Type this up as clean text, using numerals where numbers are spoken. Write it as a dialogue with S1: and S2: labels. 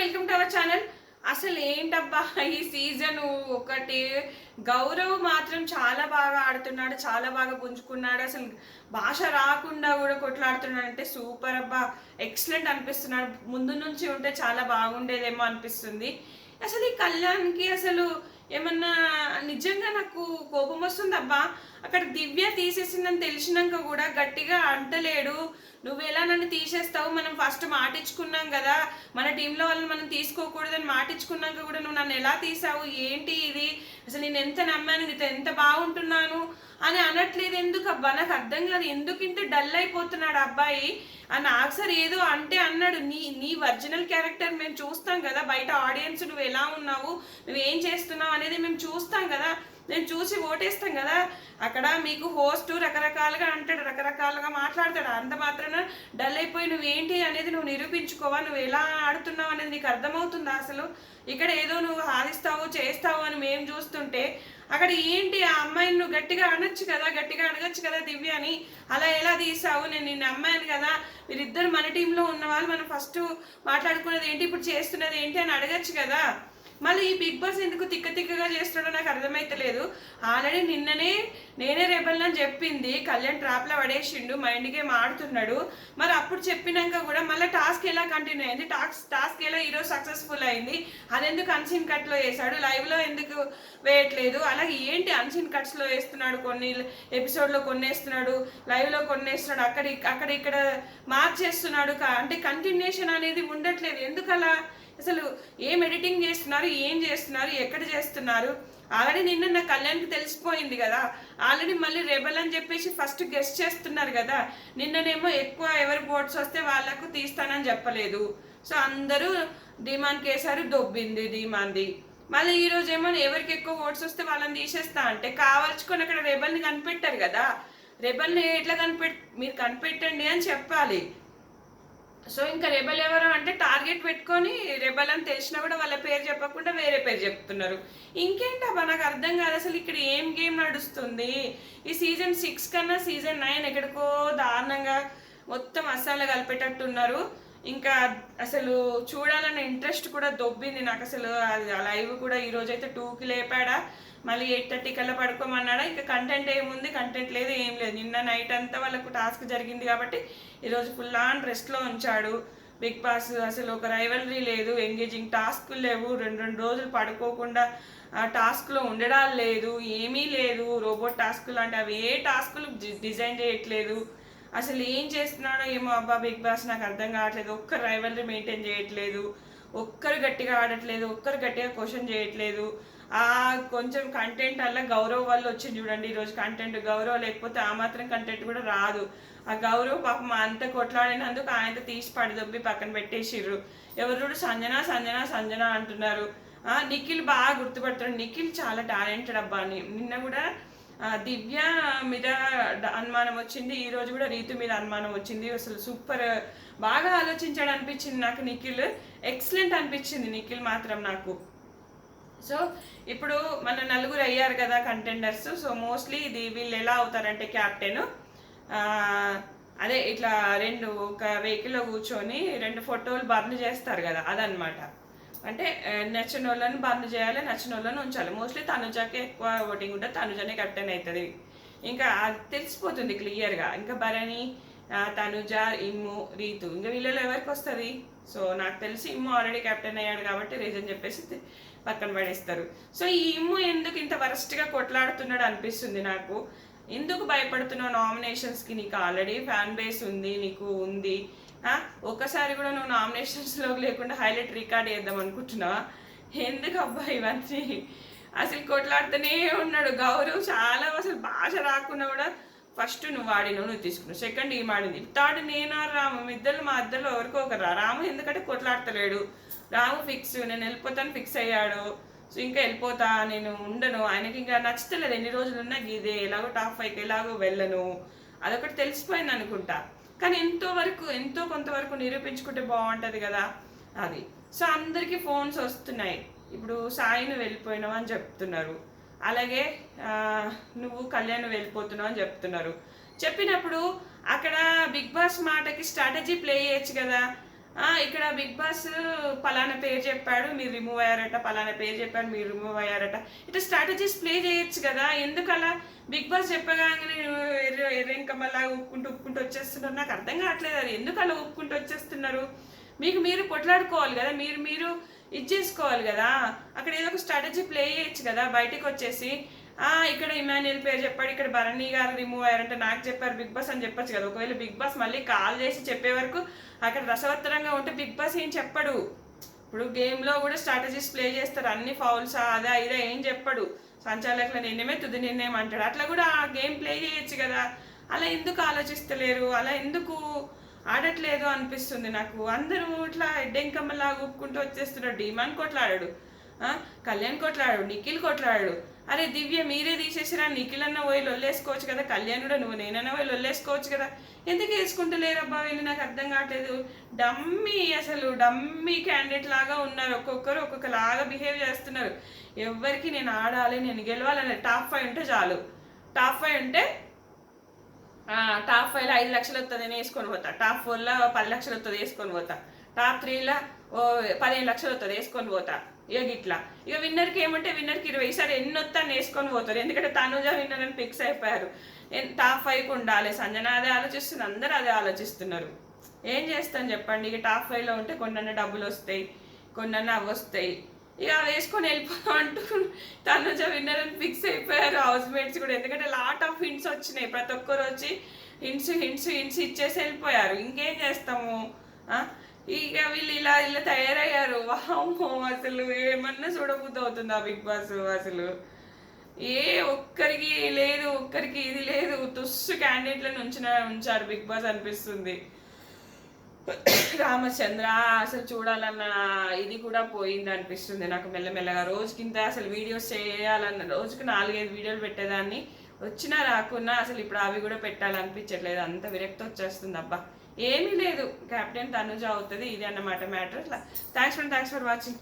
S1: Welcome to our channel. అసలు ఏంటబ్బా ఈ సీజన్ ఒకటి గౌరవ్ మాత్రం చాలా బాగా ఆడుతున్నాడు, చాలా బాగా పుంజుకున్నాడు. అసలు భాష రాకుండా కూడా కొట్లాడుతున్నాడు అంటే సూపర్ అబ్బా, ఎక్సలెంట్ అనిపిస్తున్నాడు. ముందు నుంచి ఉంటే చాలా బాగుండేదేమో అనిపిస్తుంది. అసలు ఈ కళ్యాణ్కి అసలు ఏమన్నా నిజంగా నాకు కోపం వస్తుంది అబ్బా. అక్కడ దివ్య తీసేసిందని తెలిసినాక కూడా గట్టిగా అంటలేడు. నువ్వు ఎలా నన్ను తీసేస్తావు, మనం ఫస్ట్ మాటించుకున్నాం కదా, మన టీంలో వాళ్ళని మనం తీసుకోకూడదని మాటించుకున్నాక కూడా నువ్వు నన్ను ఎలా తీసావు, ఏంటి ఇది, అసలు నేను ఎంత నమ్మాను, నీతో ఎంత బాగుంటున్నాను అని అనట్లేదు ఎందుకు అబ్బా? నాకు అర్థం కాదు, ఎందుకు ఇంత డల్ అయిపోతున్నాడు అబ్బాయి. అని ఒకసారి ఏదో అంటే అన్నాడు, నీ ఒరిజినల్ క్యారెక్టర్ మేము చూస్తాం కదా, బయట ఆడియన్స్ నువ్వు ఎలా ఉన్నావు, నువ్వేం చేస్తున్నావు అనేది మేము చూస్తాం కదా, నేను చూసి ఓటేస్తాం కదా. అక్కడ మీకు హోస్ట్ రకరకాలుగా అంటాడు, రకరకాలుగా మాట్లాడతాడు. అంత మాత్రాన డల్ అయిపోయి నువ్వేంటి అనేది నువ్వు నిరూపించుకోవా, నువ్వు ఎలా ఆడుతున్నావు అనేది నీకు అర్థమవుతుందా? అసలు ఇక్కడ ఏదో నువ్వు హాదిస్తావు చేస్తావు అని మేము చూస్తుంటే అక్కడ ఏంటి ఆ అమ్మాయిని నువ్వు గట్టిగా అనొచ్చు కదా, గట్టిగా అడగచ్చు కదా దివ్య అని. అలా ఎలా తీసావు, నేను నిన్ను అమ్మాయిని కదా, మీరిద్దరు మన టీంలో ఉన్న వాళ్ళు, మనం ఫస్ట్ మాట్లాడుకున్నది ఏంటి, ఇప్పుడు చేస్తున్నది ఏంటి అని అడగచ్చు కదా. మళ్ళీ ఈ బిగ్ బాస్ ఎందుకు తిక్కగా చేస్తున్నాడో నాకు అర్థమైతలేదు. ఆల్రెడీ నిన్ననే నేనే రెబల్ అని చెప్పింది, కళ్యాణ్ ట్రాప్లో పడేసిండు, మైండ్ గేమ్ ఆడుతున్నాడు. మరి అప్పుడు చెప్పినాక కూడా మళ్ళీ టాస్క్ ఎలా కంటిన్యూ అయింది, టాస్క్ ఎలా ఈరోజు సక్సెస్ఫుల్ అయింది, అది ఎందుకు అన్సీన్ కట్లో వేసాడు, లైవ్లో ఎందుకు వేయట్లేదు, అలాగే ఏంటి అన్సీన్ కట్స్లో వేస్తున్నాడు, కొన్ని ఎపిసోడ్లో కొన్ని వేస్తున్నాడు, లైవ్లో కొన్ని వేస్తున్నాడు, అక్కడ ఇక్కడ మార్చేస్తున్నాడు. అంటే కంటిన్యూషన్ అనేది ఉండట్లేదు. ఎందుకు అలా? అసలు ఏం ఎడిటింగ్ చేస్తున్నారు, ఏం చేస్తున్నారు, ఎక్కడ చేస్తున్నారు? ఆల్రెడీ నిన్న నా కళ్యాణ్కి తెలిసిపోయింది కదా, ఆల్రెడీ మళ్ళీ రెబల్ అని చెప్పేసి ఫస్ట్ గెస్ట్ చేస్తున్నారు కదా. నిన్ననేమో ఎక్కువ ఎవరు ఓట్స్ వస్తే వాళ్ళకు తీస్తానని చెప్పలేదు, సో అందరూ ధీమాన్కి వేసారు, దొబ్బింది ధీమాన్ది. మళ్ళీ ఈరోజు ఏమో ఎవరికి ఎక్కువ ఓట్స్ వస్తే వాళ్ళని తీసేస్తా అంటే కావాల్చుకొని అక్కడ రెబల్ని కనిపెట్టారు కదా. రెబల్ని ఎట్లా మీరు కనిపెట్టండి అని చెప్పాలి. సో ఇంకా రెబల్ ఎవరు అంటే టార్గెట్ పెట్టుకొని రెబల్ అని తెలిసినా కూడా వాళ్ళ పేరు చెప్పకుండా వేరే పేరు చెప్తున్నారు. ఇంకేంటబ్బా నాకు అర్థం కాదు, అసలు ఇక్కడ ఏం గేమ్ నడుస్తుంది. ఈ సీజన్ 6 కన్నా సీజన్ 9 ఎక్కడికో దారుణంగా మొత్తం అస్సాలు కలిపేటట్టున్నారు. ఇంకా అసలు చూడాలన్న ఇంట్రెస్ట్ కూడా దొబ్బింది నాకు. అసలు లైవ్ కూడా ఈరోజైతే 2కి లేపాడా, మళ్ళీ 8:30 కల్లా పడుకోమన్నాడా. ఇంకా కంటెంట్ ఏముంది, కంటెంట్ లేదు, ఏం లేదు. నిన్న నైట్ అంతా వాళ్ళకు టాస్క్ జరిగింది కాబట్టి ఈరోజు ఫుల్ ఆన్ రెస్ట్లో ఉంచాడు బిగ్ బాస్. అసలు ఒక రైవలరీ లేదు, ఎంగేజింగ్ టాస్క్లు లేవు, రెండు రోజులు పడుకోకుండా టాస్క్లో ఉండడాలు లేదు, ఏమీ లేదు. రోబోట్ టాస్కులు అంటే అవి ఏ టాస్కులు డిజైన్ చేయట్లేదు. అసలు ఏం చేస్తున్నాడో ఏమో అబ్బా బిగ్ బాస్, నాకు అర్థం కావట్లేదు. ఒక్కరు రైవలరీ మెయింటైన్ చేయట్లేదు, ఒక్కరు గట్టిగా ఆడట్లేదు, ఒక్కరు గట్టిగా క్వశ్చన్ చేయట్లేదు. కొంచెం కంటెంట్ అలా గౌరవ్ వల్ల వచ్చింది చూడండి ఈరోజు కంటెంట్. గౌరవ్ లేకపోతే ఆ మాత్రం కంటెంట్ కూడా రాదు. ఆ గౌరవ్ పాపం అంత కొట్లాడినందుకు ఆయనతో తీసి పడిదొబ్బి పక్కన పెట్టేసిర్రు. ఎవరు సంజన సంజన సంజన అంటున్నారు. నిఖిల్ బాగా గుర్తుపడుతున్నాడు, నిఖిల్ చాలా టాలెంటెడ్ అబ్బా. నిన్న కూడా దివ్య మీద అనుమానం వచ్చింది, ఈరోజు కూడా రీతు మీద అనుమానం వచ్చింది. అసలు సూపర్ బాగా ఆలోచించాడు అనిపించింది నాకు నిఖిల్. ఎక్సలెంట్ అనిపించింది నిఖిల్ మాత్రం నాకు. సో ఇప్పుడు మన నలుగురు అయ్యారు కదా కంటెండర్స్. సో మోస్ట్లీ ఇది వీళ్ళు ఎలా అవుతారంటే క్యాప్టెన్ అదే ఇట్లా ఒక వెహికల్లో కూర్చొని 2 ఫోటోలు బర్న్ చేస్తారు కదా, అదనమాట. అంటే నచ్చిన వాళ్ళని బర్న్ చేయాలి, నచ్చిన వాళ్ళని ఉంచాలి. మోస్ట్లీ తనుజాకే ఎక్కువ ఓటింగ్ ఉంటుంది, తనుజనే కెప్టెన్ అవుతుంది. ఇంకా అది తెలిసిపోతుంది క్లియర్గా. ఇంకా భరణి, తనుజ, ఇమ్ము, రీతు, ఇంకా వీళ్ళలో ఎవరికి వస్తుంది? సో నాకు తెలిసి ఇమ్ము ఆల్రెడీ కెప్టెన్ అయ్యాడు కాబట్టి రీజన్ చెప్పేసి పక్కన పడేస్తారు. సో ఈ ఇమ్ము ఎందుకు ఇంత వరస్ట్గా కొట్లాడుతున్నాడు అనిపిస్తుంది నాకు. ఎందుకు భయపడుతున్నావు నామినేషన్స్కి? నీకు ఆల్రెడీ ఫ్యాన్ బేస్ ఉంది, నీకు ఉంది. ఒక్కసారి కూడా నువ్వు నామినేషన్స్లో లేకుండా హైలైట్ రికార్డ్ చేద్దాం అనుకుంటున్నావా? ఎందుకు అబ్బా ఇవన్నీ? అసలు కొట్లాడుతూనే ఉన్నాడు గౌరవ్. చాలా అసలు భాష రాకుండా కూడా ఫస్ట్ నువ్వు వాడినావు, నువ్వు తీసుకున్నావు. సెకండ్ ఈమె ఆడింది, థర్డ్ నేను రాము, మా ఇద్దరు ఎవరికో ఒకరు. రాము ఎందుకంటే కొట్లాడతలేడు, రాము ఫిక్స్, నేను వెళ్ళిపోతాను ఫిక్స్ అయ్యాడు. సో ఇంకా వెళ్ళిపోతా, నేను ఉండను, ఆయనకి ఇంకా నచ్చుతలేదు. ఎన్ని రోజులు ఉన్నా ఇదే, ఎలాగో టాప్ 5కి ఎలాగో వెళ్ళను, అదొకటి తెలిసిపోయింది అనుకుంటా. కానీ ఎంతో కొంతవరకు నిరూపించుకుంటే బాగుంటుంది కదా అది. సో అందరికీ ఫోన్స్ వస్తున్నాయి, ఇప్పుడు సాయిని వెళ్ళిపోయినావు అని చెప్తున్నారు, అలాగే నువ్వు కళ్యాణ్ వెళ్ళిపోతున్నావు అని చెప్తున్నారు. చెప్పినప్పుడు అక్కడ బిగ్ బాస్ మాటకి స్ట్రాటజీ ప్లే చేయొచ్చు కదా. ఇక్కడ బిగ్ బాస్ పలానా పేరు చెప్పాడు మీరు రిమూవ్ అయ్యారట, పలానా పేరు చెప్పాడు మీరు రిమూవ్ అయ్యారట. ఇట్లా స్ట్రాటజీస్ ప్లే చేయొచ్చు కదా, ఎందుకు అలా బిగ్ బాస్ చెప్పగానే ఎర్రెంకమ్మలా ఉప్పుకుంటూ వచ్చేస్తున్నారు? నాకు అర్థం కావట్లేదు అది ఎందుకు అలా ఉప్పుకుంటూ వచ్చేస్తున్నారు. మీకు మీరు కొట్లాడుకోవాలి కదా, మీరు ఇది చేసుకోవాలి కదా. అక్కడ ఏదో ఒక స్ట్రాటజీ ప్లే చేయొచ్చు కదా బయటికి వచ్చేసి. ఇక్కడ ఇమాన్యుయల్ పేరు చెప్పాడు, ఇక్కడ భరణి గారు రిమూవ్ అయ్యారంటే నాకు చెప్పారు బిగ్ బాస్ అని చెప్పొచ్చు కదా. ఒకవేళ బిగ్ బాస్ మళ్ళీ కాల్ చేసి చెప్పే వరకు అక్కడ రసవత్తరంగా ఉంటే బిగ్ బాస్ ఏం చెప్పడు. ఇప్పుడు గేమ్లో కూడా స్ట్రాటజీస్ ప్లే చేస్తారు, అన్ని ఫౌల్స్ అదా ఇదా ఏం చెప్పడు. సంచాలకుల నిర్ణయమే తుది నిర్ణయం అంటాడు. అట్లా కూడా ఆ గేమ్ ప్లే చేయొచ్చు కదా. అలా ఎందుకు ఆలోచిస్తలేరు, అలా ఎందుకు ఆడట్లేదు అనిపిస్తుంది నాకు. అందరూ ఇట్లా ఎడ్డెంకమ్మలాగా ఊపుకుంటూ వచ్చేస్తున్నాడు. డీమాన్ కొట్లాడాడు, కళ్యాణ్ కొట్లాడాడు, నిఖిల్ కొట్లాడాడు. అరే దివ్య మీరే తీసేసిరా, నిఖిల్ అన్న పోయి లొల్లేసుకోవచ్చు కదా, కళ్యాణ్ కూడా నువ్వు నేనన్నా పోయి లొల్లేసుకోవచ్చు కదా, ఎందుకు వేసుకుంటలేరబ్బా వీళ్ళు? నాకు అర్థం కావట్లేదు. అసలు డమ్మీ క్యాండిడేట్ లాగా ఉన్నారు. ఒక్కొక్కరు ఒక్కొక్కలాగా బిహేవ్ చేస్తున్నారు. ఎవరికి నేను ఆడాలి, నేను గెలవాలని టాప్ 5 ఉంటే చాలు. టాప్ 5 ఉంటే టాప్ 5లో 5 లక్షలు వస్తుంది అని వేసుకొని పోతా, టాప్ 4లో 10 లక్షలు వస్తుంది వేసుకొని పోతా, టాప్ 3లో 15 లక్షలు వస్తుంది వేసుకొని పోతా. ఇట్లా విన్నర్కి ఏమంటే విన్నర్కి 20 సార్ ఎన్ని వస్తాను వేసుకొని పోతారు. ఎందుకంటే తనుజ విన్నర్ అని ఫిక్స్ అయిపోయారు. టాప్ 5కి ఉండాలి. సంజన అదే ఆలోచిస్తుంది, అందరూ అదే ఆలోచిస్తున్నారు. ఏం చేస్తాను చెప్పండి. టాప్ 5లో ఉంటే కొన్నన్న డబ్బులు వస్తాయి, కొన్నన్న అవి వస్తాయి. అవి వేసుకొని వెళ్ళిపోదాం అంటూ తనుజ విన్నర్ అని ఫిక్స్ అయిపోయారు హౌస్ మేట్స్ కూడా. ఎందుకంటే లాట్ ఆఫ్ హింట్స్ వచ్చినాయి, ప్రతి ఒక్కరు వచ్చి హింట్స్ ఇచ్చేసి వెళ్ళిపోయారు. ఇంకేం చేస్తాము. వీళ్ళు ఇలా తయారయ్యారు. వామ్మో, అసలు ఏమన్నా చూడబుద్ధి అవుతుంది ఆ బిగ్ బాస్. అసలు ఒక్కరికి లేదు, ఒక్కరికి ఇది లేదు, తుస్సు క్యాండిడేట్లను ఉంచారు బిగ్ బాస్ అనిపిస్తుంది. రామచంద్ర అసలు చూడాలన్న ఇది కూడా పోయింది అనిపిస్తుంది నాకు మెల్లమెల్లగా. రోజుకింత అసలు వీడియోస్ చేయాలన్న, రోజుకి 4-5 వీడియోలు పెట్టేదాన్ని, వచ్చినా రాకున్నా అసలు ఇప్పుడు అవి కూడా పెట్టాలనిపించట్లేదు. అంత విరక్తి వచ్చేస్తుంది. అబ్బా ఏమీ లేదు, కెప్టెన్ తనుజ అవుతుంది, ఇది అన్నమాట మ్యాటర్. Thanks for watching.